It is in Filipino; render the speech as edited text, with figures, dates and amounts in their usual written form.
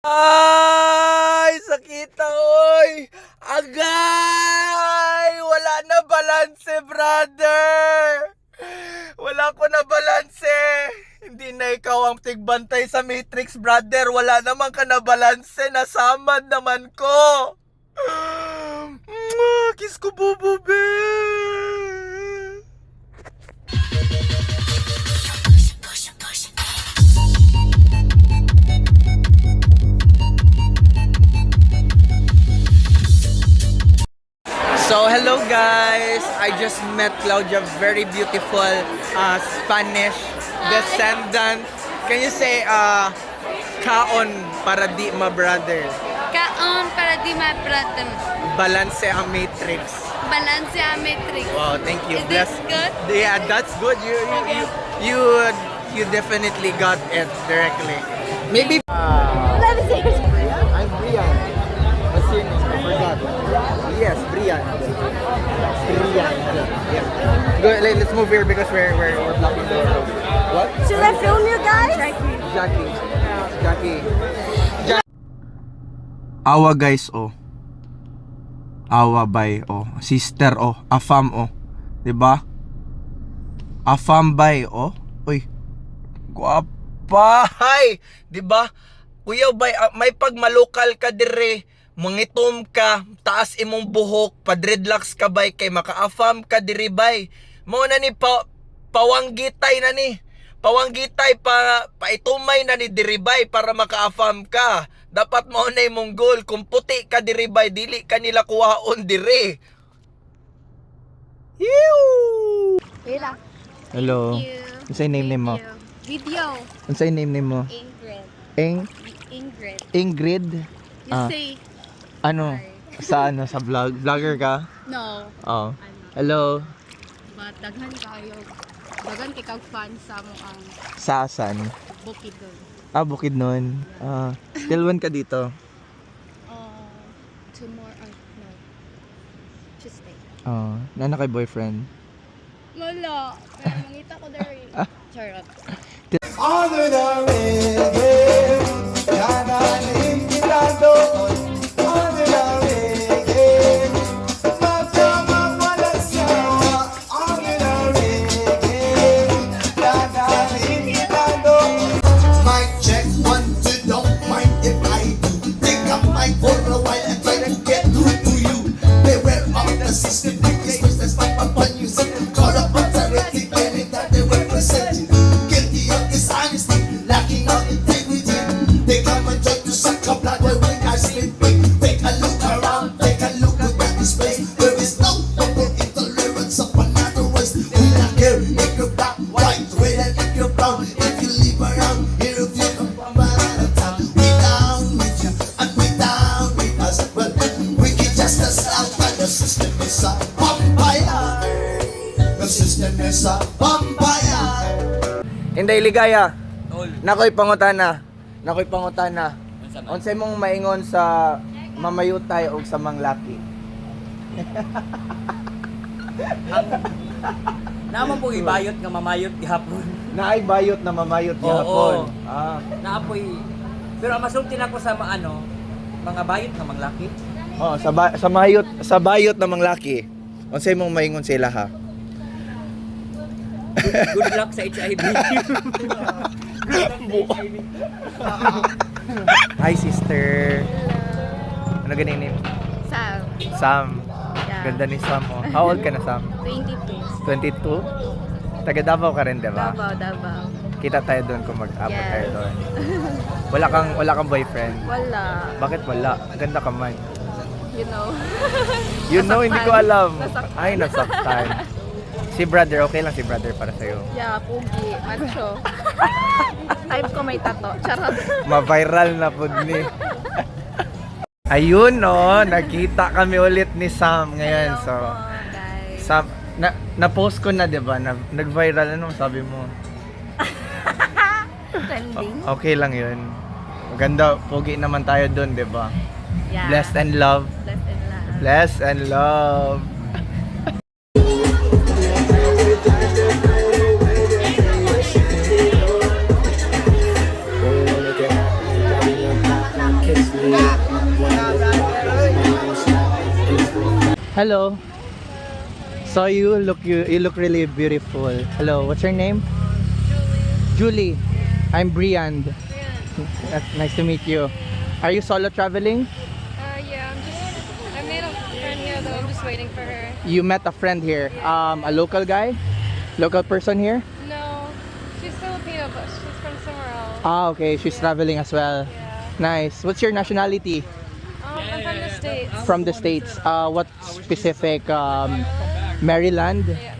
Ay! Sakita, oy! Agay! Wala na balanse, brother! Wala ko na balanse! Hindi na ikaw ang tigbantay sa Matrix, brother! Wala naman ka na balanse! Nasamad naman ko! Kiss ko, bubube! So hello guys, I just met Claudia, very beautiful Spanish descendant. Can you say kaon para di ma brother? Kaon para di ma brother. Balance ang matrix. Balance ang matrix. Wow, thank you. Is this good? Yeah, that's good. You definitely got it directly. Maybe. I'm Brian. What's your name? I forgot. Yes, Brian. Brian. Yes. Go, let's move here because we're blocking the road. What? Should I film you guys? Jackie. Awa guys, oh. Awa bay, oh. Sister, oh. Afam, oh. Diba? Afam bay, oh. Uy. Guwapa. Hay. Diba? Kuya bay, may pagmalokal ka dire. Mangitom ka, taas imong buhok, pa-dreadlocks ka bay, kay maka-afam ka diri bay. Mo na ni pawanggitay na ni. Pawanggitay paitumay na ni diri bay para maka-afam ka. Dapat mo na imong goal. Kung puti ka diri bay, dili ka nila kuhaon diri. Yew! Wala. Hello. Unsay name mo? Video. Unsay name mo? Ingrid. Ingrid. You say Ano? Sa vlog? Vlogger ka? no. Oh. Hello. But daghan kayo. Daghan kay kag fan sa mo ang Saan? bukid doon. Bukid nun. Till when ka dito? Tomorrow no. Tuesday. Nana kay boyfriend? Wala. Pero mangita ko dari. Charot. Honor the reggae, dadaling kitado. Honor the reggae, magsamang walang sawa. Honor the reggae, dadaling kitado. Mic check, 1, 2, don't mind if I do. Pick up my phone a while and try to get through to you. Beware of the system, because business might upon you. Call up authority, telling that they represent you. Guilty of dishonesty, lacking of integrity. They come and try to suck up blood where we are sleeping. Take a look around, take a look at this place. There is no intolerance of another race. We don't care if you're black, white, red, and if you're brown. If you live around here, if you come from another town, we down with you and we down with us. Well, we can just as loud, but the system is a vampire. The system is a vampire. Inday Ligaya. Nakoy pangutana. Unsay mong maingon sa mamayutay o sa manglaki? Naman po ibayot nga mamayot gihapon. Naay bayot na mamayot Oo. gihapon. Naapoy. Pero ang masulti na ko sa mga bayot nga manglaki. Sa bayot na manglaki. Unsay mong maingon sila ha? Good luck sa HIV. Hi sister. Ano ganing name? Sam. Sam. Yeah. Ganda ni Sam, oh. How old ka na, Sam? 22. 22? Taga Davao ka rin, di ba? Davao. Kita tayo doon kung mag-abot Yes. tayo doon. Wala kang boyfriend. Wala. Bakit wala? Ganda ka man. You know. You know, hindi ko alam. Nasaktan. Ay, nasaktan. Si brother, okay lang si brother para sa'yo. Yeah, pugi. Macho. Type ko may tato. Charot. Ma-viral na po ni. Ayun, no. Nakita kami ulit ni Sam ngayon. So, guys. Sam, na-post ko na, di ba? Nag-viral. Ano sabi mo? Trending. Okay lang yun. Maganda, pogi naman tayo doon, di ba? Yeah. Blessed and love. Blessed and love. Hello. So you look really beautiful. Hello, what's your name? Julie. I'm Briand. Nice to meet you. Are you solo traveling? Yeah, I made a friend here though, I'm just waiting for her. You met a friend here. A local guy? Local person here? No, she's Filipino, but she's from somewhere else. Ah, okay. She's traveling as well. Yeah. Nice. What's your nationality? I'm from the States. From the States. What specific? Maryland? Yeah,